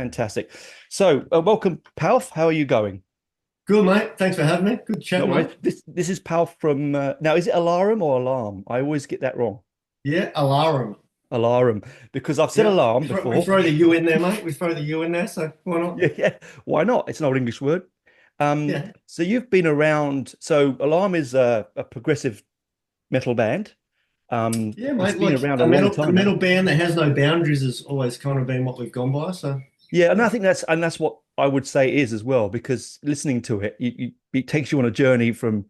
Fantastic. So, welcome, Palf. How are you going? Good, mate. Thanks for having me. Good No chat, worries. mate. This is Palf from now. Is it Alarum or Alarm? I always get that wrong. Yeah, Alarum. Alarum, because I've said Yeah, alarm we before. throw the U in there, mate. We throw the U in there, so why not? Yeah, yeah. Why not? It's an old English word. Yeah, So you've been around. So Alarm is a progressive metal band. yeah, It's mate. been Like around a long a time now. metal band that has no boundaries has always kind of been what we've gone by. So Yeah, and yeah, I think that's what I would say is as well, because listening to it, it takes you on a journey from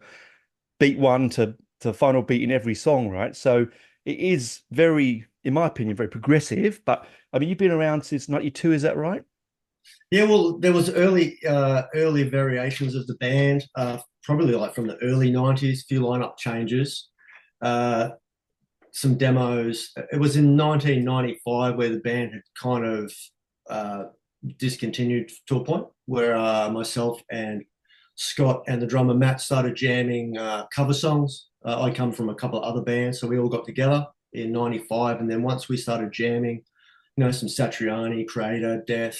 beat one to final beat in every song, right? So it is very, in my opinion, very progressive. But I mean, you've been around since '92, is that right? yeah. Well, there was early variations of the band, probably like from the early '90s. Few lineup changes, uh, some demos. It was in 1995 where the band had kind of uh, discontinued to a point where myself and Scott and the drummer Matt started jamming cover songs. I come from a couple of other bands, so we all got together in '95, and then once we started jamming, some Satriani, Creator, Death,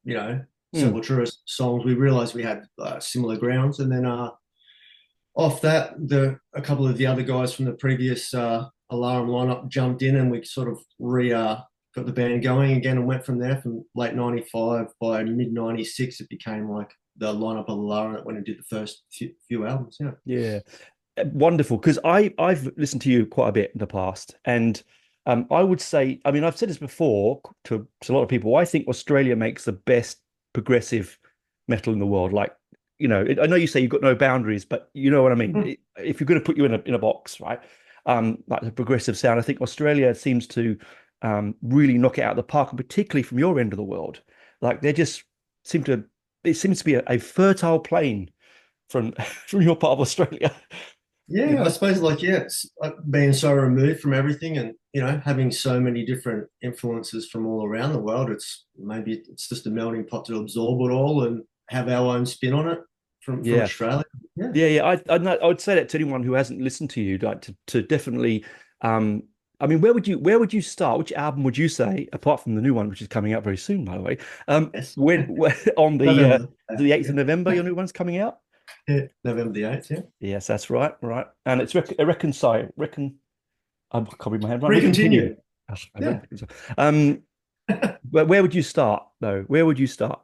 Hmm. Sepultura songs, we realized we had similar grounds, and then off that, the a couple of the other guys from the previous Alarum lineup jumped in, and we sort of re got the band going again, and went from there. From late '95, by mid '96, it became like the lineup of Alarum that went and did the first few albums. Yeah. Yeah. Wonderful. Because I've listened to you quite a bit in the past. And I would say, I mean, I've said this before to a lot of people. I think Australia makes the best progressive metal in the world. Like, I know you say you've got no boundaries, but you know what I mean. Mm. If you're going to put you in a box, right? Like the progressive sound, I think Australia seems to really knock it out of the park, and particularly from your end of the world. Like they just seem to, it seems to be a fertile plain from from your part of Australia. You Yeah, I know? suppose like it's like being so removed from everything, and having so many different influences from all around the world. It's just a melting pot to absorb it all and have our own spin on it from Yeah, Australia. Yeah. yeah, yeah. I would say that to anyone who hasn't listened to you, like to definitely. Um, I mean, where would you start? Which album would you say, apart from the new one, which is coming out very soon, by the way? Yes. When on November. the 8th Yeah. of November, your new one's coming out? Yeah. November the 8th, yeah. Yes, that's right, right. And it's I can't read my hand right. Recontinue. Recontinue. Gosh, I read Yeah. reconcile. Where would you start though? Where would you start?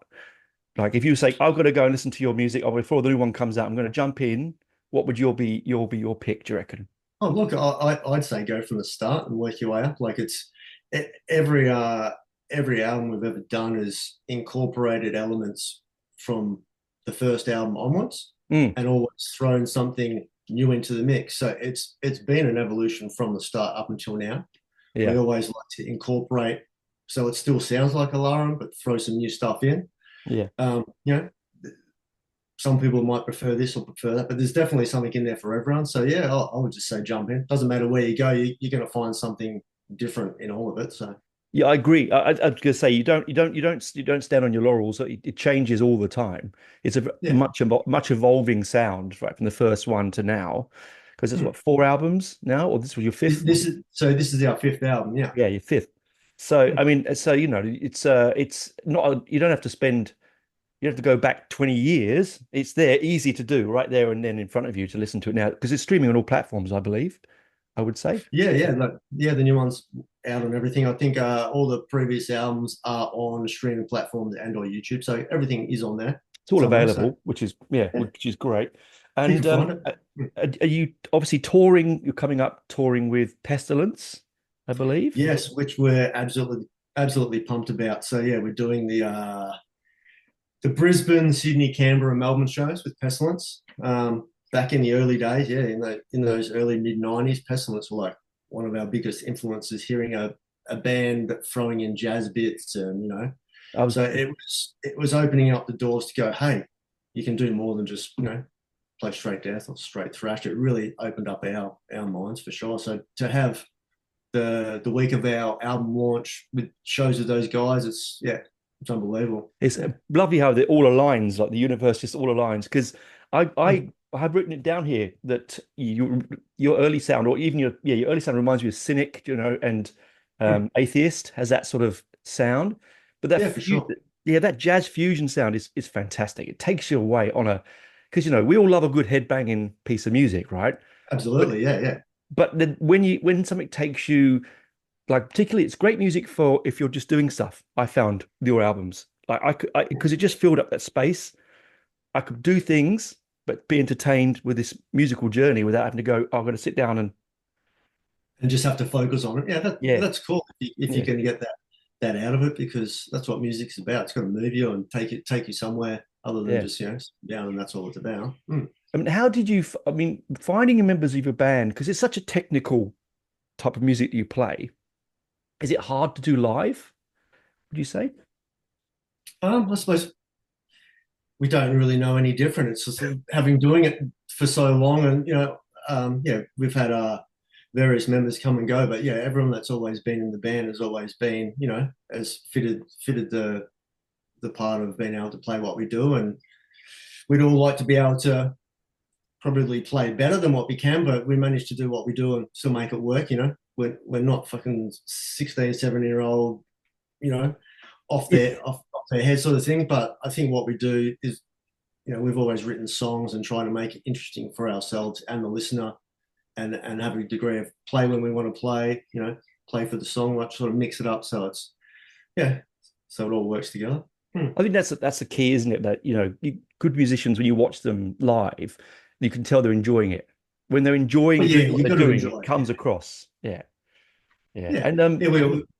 Like if you say, I've got to go and listen to your music, or before the new one comes out, I'm going to jump in. What would your pick, do you reckon? Oh, look, I'd say go from the start and work your way up. Like every album we've ever done has incorporated elements from the first album onwards, Mm, and always thrown something new into the mix. So it's been an evolution from the start up until now. We yeah, always like to incorporate, so it still sounds like Alarum, but throw some new stuff in. yeah. Um, you know, some people might prefer this or prefer that, but there's definitely something in there for everyone. So yeah, I would just say jump in. Doesn't matter where you go, you're going to find something different in all of it. So Yeah, I agree. I was going to say you don't stand on your laurels. It changes all the time. It's a yeah. much evolving sound, right, from the first one to now. Because it's Hmm. what, four albums now, or this was your fifth one? This is our fifth album. Yeah. Yeah, your fifth. So Hmm. I mean, so it's not you don't have to spend you have to go back 20 years. It's there, easy to do, right there and then in front of you to listen to it now because it's streaming on all platforms, I believe. I would say Yeah. Yeah. The new one's out on everything. I think all the previous albums are on streaming platforms and or YouTube, so everything is on there it's all somewhere. So available, which is yeah, yeah, which is great. you can And find it. Hmm. are you obviously touring? You're coming up touring with Pestilence, I believe. Yes, which we're absolutely pumped about. So yeah, we're doing the Brisbane, Sydney, Canberra, Melbourne shows with Pestilence. Back in the early days, yeah, in those early mid '90s, Pestilence were like one of our biggest influences. Hearing a band throwing in jazz bits, and I was so it was opening up the doors to go, hey, you can do more than just play straight death or straight thrash. It really opened up our minds for sure. So to have the week of our album launch with shows of those guys, it's unbelievable. It's Yeah. lovely how it all aligns, like the universe just all aligns. Because I, Mm. I I have written it down here that your early sound, or even your early sound reminds me of Cynic, and Mm. Atheist has that sort of sound. But that Yeah, for sure. yeah, that jazz fusion sound is fantastic. It takes you away on a because we all love a good headbanging piece of music, right? But Absolutely, yeah, yeah. but then when something takes you like particularly it's great music for if you're just doing stuff. I found with your albums like I could because it just filled up that space. I could do things but be entertained with this musical journey without having to go, oh, I'm going to sit down and And just have to focus on it. Yeah, yeah, that's cool if you yeah, can get that out of it, because that's what music's about. It's got to move you and take you somewhere other than yeah. just sit down, and that's all it's about. Mm. I mean, how did you, I mean, finding members of your band, because it's such a technical type of music that you play, is it hard to do live, would you say? I suppose we don't really know any different. It's just having doing it for so long, and yeah, we've had various members come and go, but yeah, everyone that's always been in the band has always been, has fitted the part of being able to play what we do, and we'd all like to be able to probably play better than what we can, but we manage to do what we do and still make it work. We're not fucking 16, 17-year old, you know, off their head sort of thing. But I think what we do is, we've always written songs and trying to make it interesting for ourselves and the listener, and have a degree of play when we want to play, play for the song, like sort of mix it up so it's yeah, so it all works together. Hmm. I think that's the key, isn't it? That, good musicians, when you watch them live, you can tell they're enjoying it. When they're enjoying But yeah, doing what you they're got to doing, it enjoy it. comes across. Yeah. Yeah. Yeah, And yeah,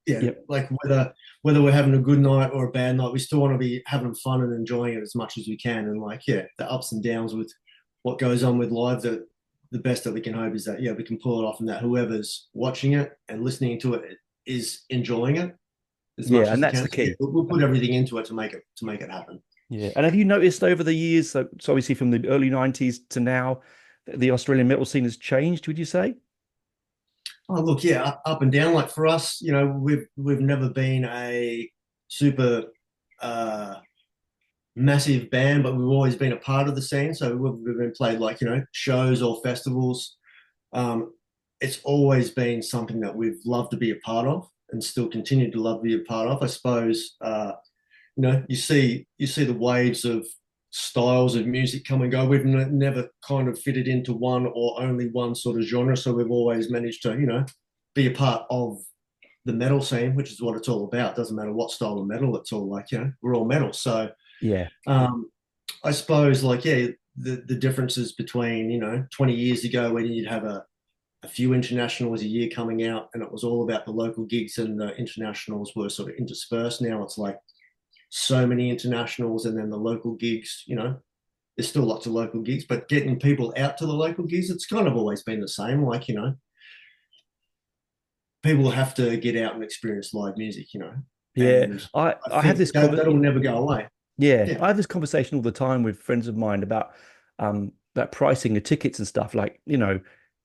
yeah. yeah, Like whether we're having a good night or a bad night, we still want to be having fun and enjoying it as much as we can. And like, yeah, the ups and downs with what goes on with live, the best that we can hope is that we can pull it off, and that whoever's watching it and listening to it is enjoying it as yeah, much and as they that's can. the So yeah, key. we'll put everything into it to make it happen. Yeah. And have you noticed over the years, so obviously from the early 90s to now, the Australian metal scene has changed, would you say? Oh, look, yeah, up and down. Like for us, we've never been a super uh, massive band, but we've always been a part of the scene. So we've been played like shows or festivals. Um, it's always been something that we've loved to be a part of, and still continue to love to be a part of. I suppose you see the waves of styles of music come and go. We've never kind of fitted into one or only one sort of genre, so we've always managed to be a part of the metal scene, which is what it's all about. It doesn't matter what style of metal, it's all like we're all metal. So Yeah. I suppose like the differences between 20 years ago when you'd have a few internationals a year coming out and it was all about the local gigs, and the internationals were sort of interspersed. Now it's like so many internationals, and then the local gigs, there's still lots of local gigs, but getting people out to the local gigs, it's kind of always been the same. Like, people have to get out and experience live music, Yeah. and I I have think this that'll never go away. yeah, Yeah. I have this conversation all the time with friends of mine about pricing the tickets and stuff. Like,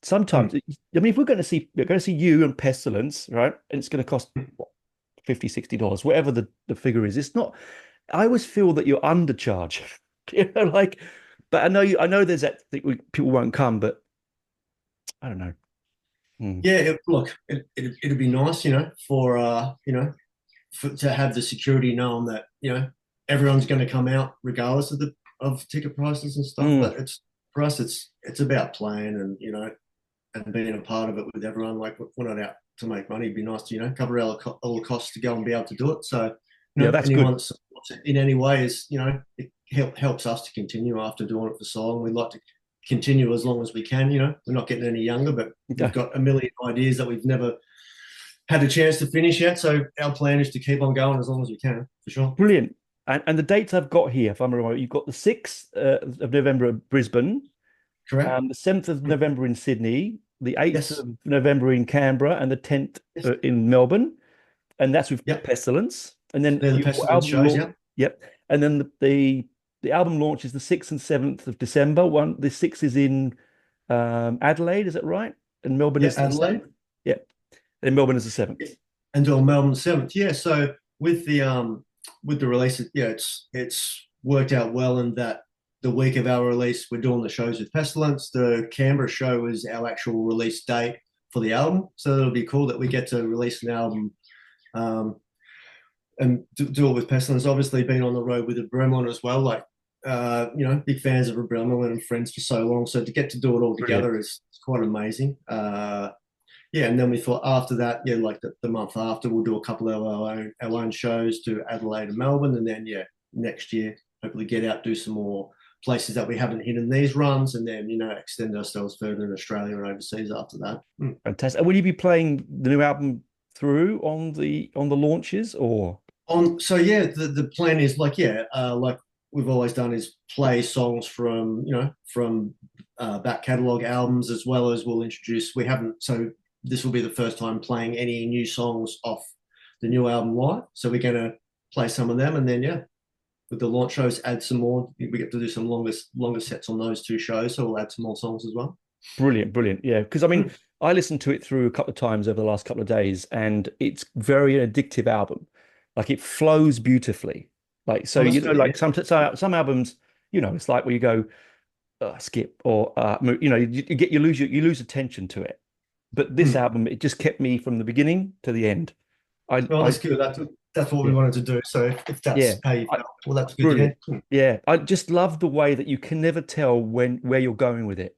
sometimes Mm. I mean, if we're going to see you and Pestilence, right? And it's going to cost what, 50, $60, whatever the figure is. It's not, I always feel that you're undercharged. Like, but I know there's that thing people won't come, but I don't know. Hmm. Yeah, look, it'd be nice, to have the security knowing that everyone's going to come out regardless of ticket prices and stuff. Mm. But it's for us, it's about playing, and and being a part of it with everyone. Like we're not out to make money. It'd be nice to cover all the costs to go and be able to do it. So Yeah, that's anyone good. that supports it in any way is it helps us to continue after doing it for so long. We'd like to continue as long as we can. We're not getting any younger, but we've Yeah, got a million ideas that we've never had a chance to finish yet. So our plan is to keep on going as long as we can, for sure. brilliant. And the dates I've got here, if I'm right, you've got the 6th of November at Brisbane, Correct? the 7th of November in Sydney, the 8th Yes. of November in Canberra, and the 10th Yes. in Melbourne. And that's with Yep. Pestilence. And then They're the your pestilence album shows. launch, Yep. yep. And then the album launch is the 6th and 7th of December. The 6th is in Adelaide, is that right? And Melbourne Yeah. is the Adelaide. 7th? Yep. And Melbourne is the 7th. And on Melbourne 7th. Yeah. So with the release, yeah, it's worked out well in that the week of our release, we're doing the shows with Pestilence. The Canberra show is our actual release date for the album. So it'll be cool that we get to release an album um, and do it with Pestilence. Obviously, been on the road with Abremlin as well. Like, big fans of Abremlin and friends for so long. So to get to do it all Brilliant. together is quite amazing. Yeah, and then we thought after that, yeah, like the month after, we'll do a couple of our own shows to Adelaide and Melbourne, and then yeah, next year hopefully get out, do some more places that we haven't hit in these runs, and then extend ourselves further in Australia and overseas after that. Mm. Fantastic. And will you be playing the new album through on the launches or? So yeah, the plan is like like we've always done is play songs from back catalog albums as well as we'll introduce. We haven't so this will be the first time playing any new songs off the new album live. So we're gonna play some of them and then yeah, with the launch shows add some more. We get to do some longer sets on those two shows, so we'll add some more songs as well. Brilliant, brilliant. Yeah, because I mean, Mm. I listened to it through a couple of times over the last couple of days, and it's very addictive album. Like it flows beautifully. Like so, Oh, that's good. Yeah. like some albums, it's like where you go skip or you lose attention to it. But this Mm. album, it just kept me from the beginning to the end. Well, I that's good. That's what we yeah, wanted to do. So if yeah, that's how you felt, well, that's good to brilliant. hear. Mm. Yeah, I just love the way that you can never tell where you're going with it.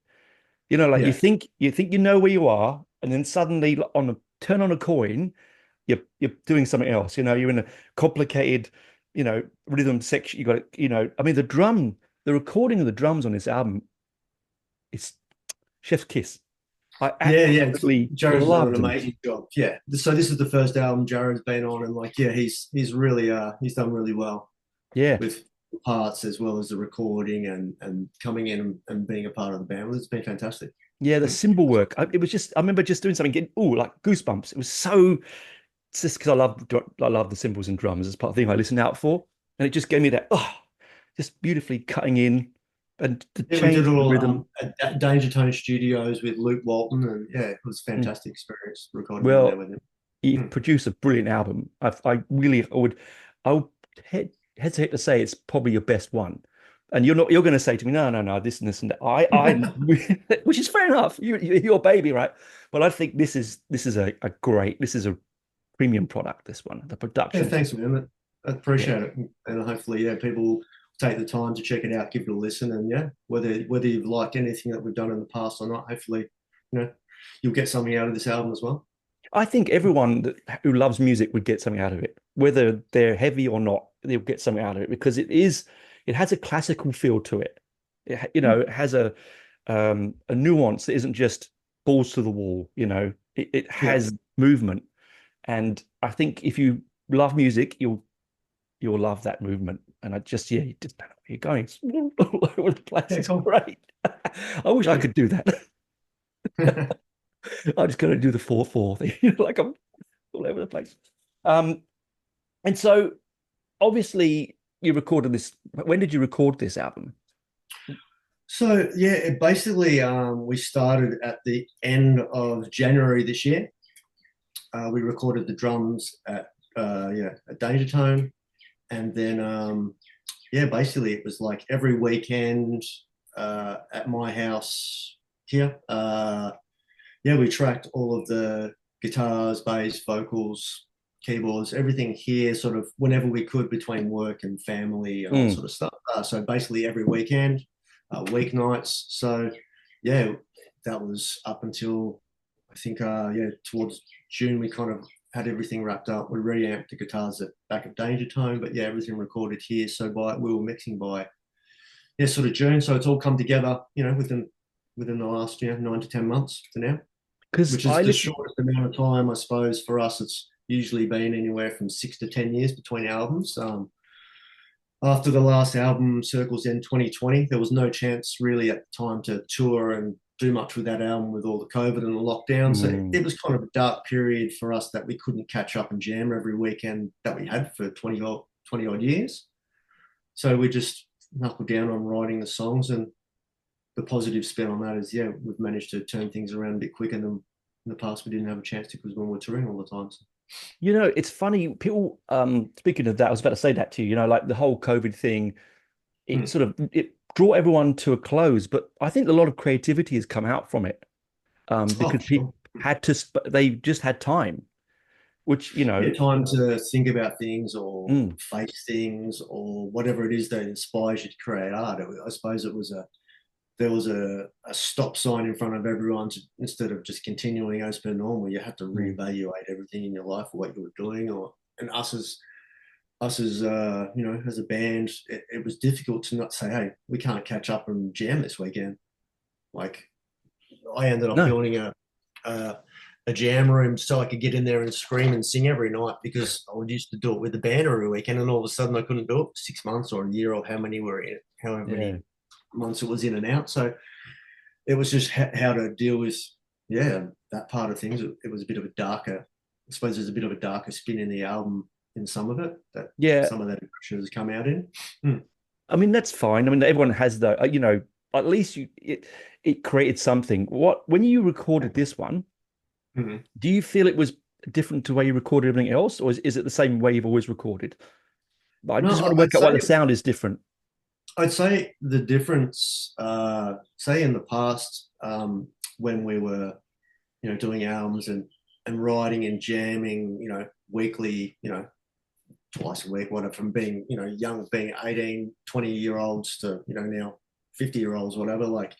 Like Yeah. you think you know where you are, and then suddenly on a turn on a coin, you're doing something else. You're in a complicated, rhythm section. You got it. I mean, the recording of the drums on this album, it's chef's kiss. I Yeah, yeah. absolutely Jared's done an loved them. amazing job. Yeah. So this is the first album Jared's been on, and like, yeah, he's really he's done really well Yeah, with parts as well as the recording and coming in and being a part of the band. It's been fantastic. yeah. The Mm. cymbal work. It was just. I remember just doing something, getting like goosebumps. It was so. It's just because I love the cymbals and drums. It's part of the thing I listen out for, and it just gave me that just beautifully cutting in and the Yeah, we did change it in all rhythm. at Danger Tone Studios with Luke Walton, and yeah, it was a Mm. fantastic experience recording in there Well, with him. he Mm. produced a brilliant album. I would hesitate to say it's probably your best one. And you're going to say to me, no, no, no, this and this and that. Which is fair enough. You're your baby, right? But I think this is a great, this is a premium product. This one, the Yeah, production, thanks, man. I yeah, appreciate it, and hopefully, yeah, people will take the time to check it out, give it a listen, and yeah, whether you've liked anything that we've done in the past or not, hopefully, you know, you'll get something out of this album as well. I think everyone who loves music would get something out of it, whether they're heavy or not. They'll get something out of it because it has a classical feel to it. It has a nuance that isn't just balls to the wall. It Yeah, has movement, and I think if you love music, you'll love that movement. And you just don't know where you're going. It's all over the place. yeah, It's cool. great. I wish I could do that. I just got to do the 4/4 thing, like I'm all over the place. Um, and so obviously you recorded this. When did you record this album? So yeah, basically, we started at the end of January this year. We recorded the drums at Danger Tone, and then yeah, basically it was like every weekend at my house here. Yeah, we tracked all of the guitars, bass, vocals, keyboards, everything here, sort of whenever we could between work and family and all Mm. sort of stuff. So basically every weekend, weeknights. So yeah, that was up until I think yeah towards June we kind of had everything wrapped up. We reamped the guitars back at Danger Tone, but yeah, everything recorded here. So we were mixing by yeah sort of June. So it's all come together, within the last 9 to 10 months to now, Because which is I the listen. shortest amount of time, I suppose, for us. It's usually been anywhere from 6 to 10 years between albums. After the last album, Circles End 2020, there was no chance really at the time to tour and do much with that album with all the COVID and the lockdown. So Mm. it was kind of a dark period for us that we couldn't catch up and jam every weekend that we had for 20 odd years. So we just knuckled down on writing the songs, and the positive spin on that is, yeah, we've managed to turn things around a bit quicker than in the past we didn't have a chance to because when we're touring all the time. So, It's funny. People, speaking of that, I was about to say that to you. Like the whole COVID thing, hmm. it brought everyone to a close. But I think a lot of creativity has come out from it, Oh, because for sure. people they just had time. which, Yeah, time to think about things or mm, face things or whatever it is that inspires you to create art. I suppose there was a stop sign in front of everyone instead of just continuing as per normal. You had to mm, reevaluate everything in your life or what you were doing, or and us as as a band, it was difficult to not say, hey, we can't catch up and jam this weekend. Like I ended up no, building a a jam room so I could get in there and scream and sing every night because I would used to do it with the band every weekend, and all of a sudden I couldn't do it for 6 months or a year or how many were in, however yeah. many months it was in and out. So it was just how to deal with that part of things. It was a bit of a darker, I suppose there's a bit of a darker spin in the album in some of it that Yeah, some of that impression has come out in. Hmm. I mean that's fine. I mean everyone has the at least it created something. What when you recorded this one, Mhm. do you feel it was different to the way you recorded everything else, or is it the same way you've always recorded? I No, just want to I'd work out why say the sound is different. the difference, say in the past, when we were, doing albums and writing and jamming, weekly, twice a week, whatever, from being, young, being 18, 20-year-olds to, now 50-year-olds, whatever, like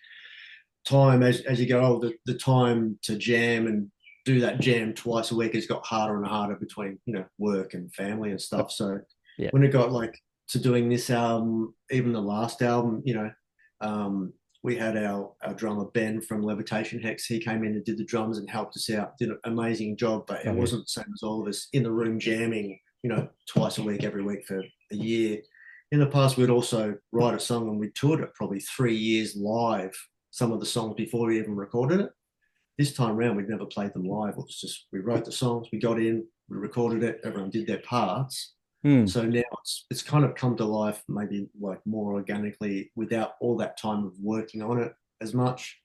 time as you get older, the time to jam and do that jam twice a week has got harder and harder between, work and family and stuff. So Yeah. when it got like to doing this album, even the last album, we had our drummer Ben from Levitation Hex. He came in and did the drums and helped us out, did an amazing job, but it Oh yeah. wasn't the same as all of us in the room jamming, twice a week, every week for a year. In the past, we'd also write a song and we toured it probably 3 years live, some of the songs before we even recorded it. This time around, we'd never played them live. It was just we wrote the songs, we got in, we recorded it, everyone did their parts. Hmm. So now it's kind of come to life, maybe like more organically, without all that time of working on it as much.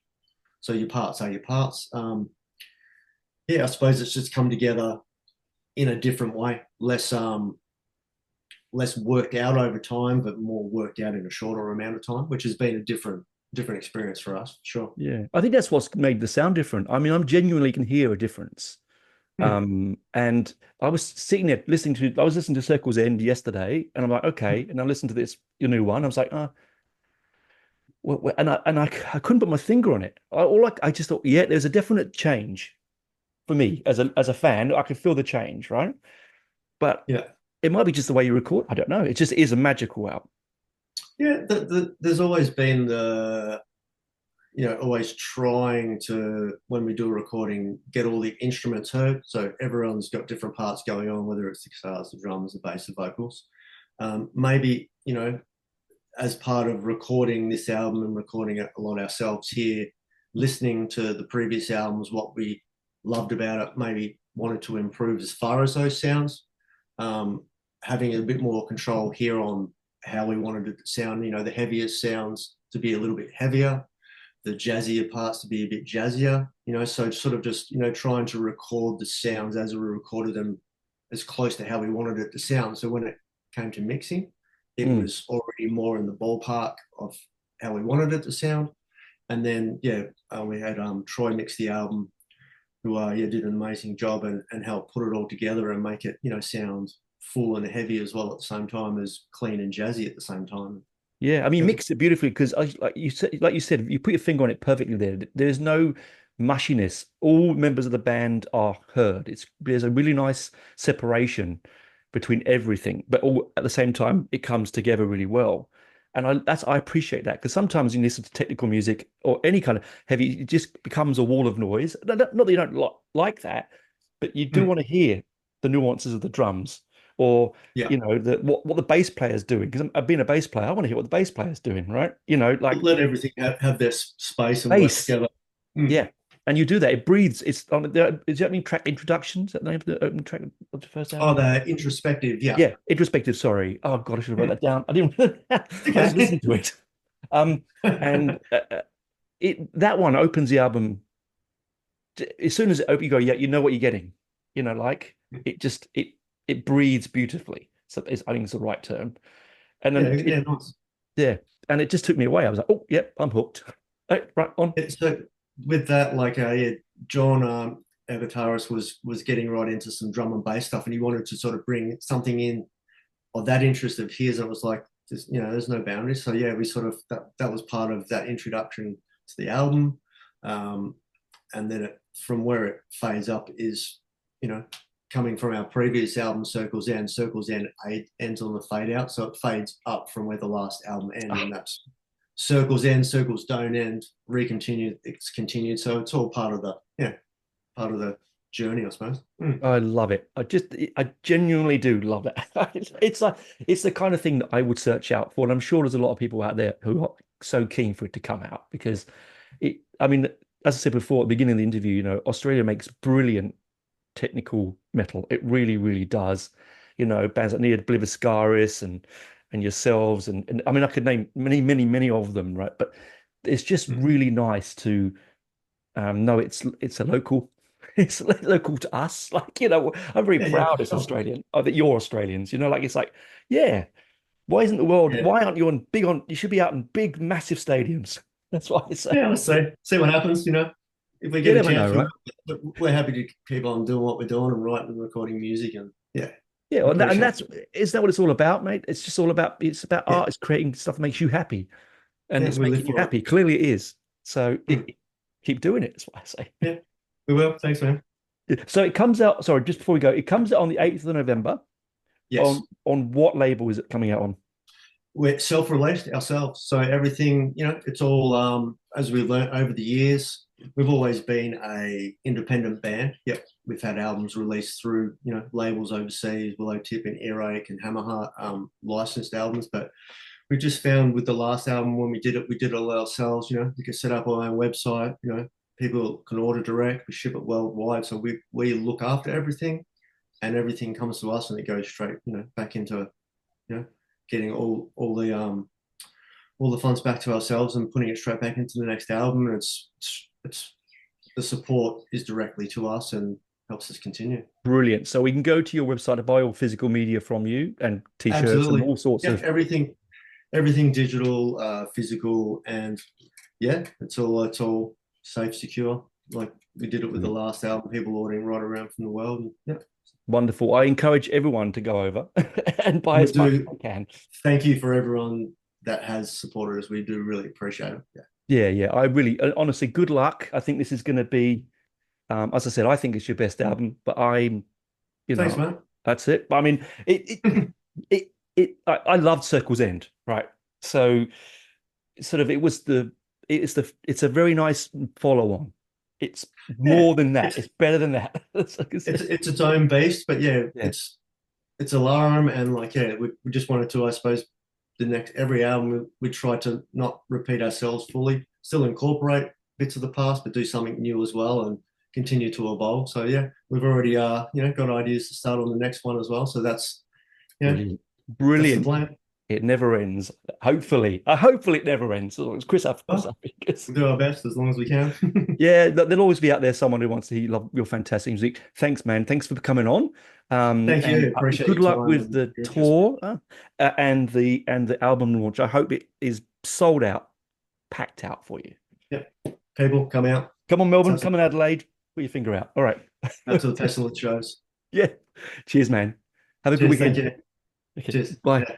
So your parts are your parts. Yeah, I suppose it's just come together in a different way, less worked out over time, but more worked out in a shorter amount of time, which has been a different experience for us, for sure. Yeah. I think that's what's made the sound different. I mean, I'm genuinely can hear a difference. Hmm. And I was sitting there I was listening to Circle's End yesterday, and I'm like, okay. And I listened to this, your new one. I was like, I couldn't put my finger on it. I just thought, yeah, there's a definite change for me as a fan. I could feel the change, right? But Yeah. it might be just the way you record. I don't know. It just is a magical album. Yeah, there's always been always trying to, when we do a recording, get all the instruments heard. So everyone's got different parts going on, whether it's the guitars, the drums, the bass, the vocals. Maybe, as part of recording this album and recording it a lot ourselves here, listening to the previous albums, what we loved about it, maybe wanted to improve as far as those sounds. Um, Having a bit more control here on how we wanted it to sound, the heaviest sounds to be a little bit heavier, the jazzier parts to be a bit jazzier, so sort of just, trying to record the sounds as we recorded them as close to how we wanted it to sound. So when it came to mixing, it Mm. was already more in the ballpark of how we wanted it to sound. And then, we had Troy mix the album, who did an amazing job and helped put it all together and make it, sound full and heavy as well at the same time as clean and jazzy at the same time. Yeah, I mean, It you was, mix it beautifully because, like you said, you put your finger on it perfectly there. There's no mushiness. All members of the band are heard. There's a really nice separation between everything, but all at the same time, it comes together really well. And I appreciate that because sometimes you listen to technical music or any kind of heavy, it just becomes a wall of noise. Not that you don't like that, but you do mm, want to hear the nuances of the drums or yeah. what the bass player's doing because I've been a bass player. I want to hear what the bass player's doing, right? Like Let everything have their space and work bass, together. Mm. yeah. And you do that. It breathes. It's on the is the opening track introductions. Is that the name of the opening track of the first Oh, album? the introspective. Yeah. Yeah, introspective. Sorry. Oh God, I should have wrote Mm. that down. I didn't. I just Okay. listened to it. And it that one opens the album as soon as it opens. You go, yeah, you know what you're getting. Like it just it breathes beautifully. So I think it's the right term. And Yeah, then yeah, nice. yeah, and it just took me away. I was like, oh, yep, I'm hooked. Right on. So with that, like, yeah, John, our guitarist was getting right into some drum and bass stuff, and he wanted to sort of bring something in of that interest of his, and it was like, there's no boundaries. So yeah, we sort of that was part of that introduction to the album, and then from where it fades up is, coming from our previous album, Circles End. Circles End ends on the fade out, so it fades up from where the last album ended, and that's Circles End, Circles Don't End, Recontinue, it's continued. So it's all part of the journey, I suppose. I love it. I genuinely do love it. It's like it's the kind of thing that I would search out for, and I'm sure there's a lot of people out there who are so keen for it to come out because I mean, as I said before at the beginning of the interview, Australia makes brilliant technical metal. It really, really does. Bands like Neo Obliviscaris and yourselves, and I mean, I could name many, many, many of them, right? But it's just really nice to know it's a local. It's local to us. Like, I'm very Yeah, yeah, proud for as sure. Australian, that you're Australians, like it's like, yeah, why isn't the world, Yeah, why aren't you you should be out in big, massive stadiums. That's what I say. yeah. Let's see what happens. If we You get a never know, chance, right? we're happy to keep on doing what we're doing and writing and recording music, and yeah, Yeah, and appreciate that's, is that what it's all about, mate? It's just all about, it's about it. art. It's creating stuff that makes you happy, and Yeah, it's we live making you for it. happy. Clearly it is. So Mm. keep doing it. That's what I say. Yeah, we will. Thanks, man. So it comes out, sorry, just before we go, it comes out on the 8th of November. Yes, On what label is it coming out on? we're self-released ourselves, so everything, it's all, as we've learned over the years. We've always been a independent band. Yep, we've had albums released through labels overseas, Willow Tip and Earache and Hammerheart, licensed albums. But we just found with the last album when we did it all ourselves. We could set up our own website. People can order direct. We ship it worldwide, so we look after everything, and everything comes to us, and it goes straight back into getting all the funds back to ourselves and putting it straight back into the next album. And it's the support is directly to us and helps us continue. Brilliant. So we can go to your website to buy all physical media from you and t-shirts and Absolutely. all sorts Yeah, of. everything digital, physical, and yeah, it's all safe, secure. Like we did it with the last album, people ordering right around from the world. And, yeah. Wonderful. I encourage everyone to go over and buy We as much as do. they can. Thank you for everyone that has supported us. We do really appreciate it. Yeah. Yeah, yeah. I really, honestly, good luck. I think this is going to be, as I said, I think it's your best album, but you Thanks, know, man. that's it. But I mean, I loved Circle's End, right? So sort of, it's a very nice follow on. It's Yeah, more than that. it's It's better than that. it's its own beast, but yeah, Yeah. it's Alarum, and like yeah, we just wanted to, I suppose, the next every album we try to not repeat ourselves fully, still incorporate bits of the past, but do something new as well and continue to evolve. So yeah, we've already got ideas to start on the next one as well. So yeah, Brilliant. that's the Brilliant. plan. It never ends. Hopefully it never ends. So it's Chris up, Chris Well, up because we'll do our best as long as we can. yeah, there'll always be out there someone who wants to hear your fantastic music. Thanks, man. Thanks for coming on. Thank And you. Appreciate good your luck time with and the your interest. tour and the album launch. I hope it is sold out, packed out for you. Yeah, people come out. Come on, Melbourne. That's Come on, Adelaide. Put your finger out. All right. out to the Pestilence shows. Yeah. Cheers, man. Have a good Cheers. Thank weekend. you. Okay. Cheers. Bye. Yeah.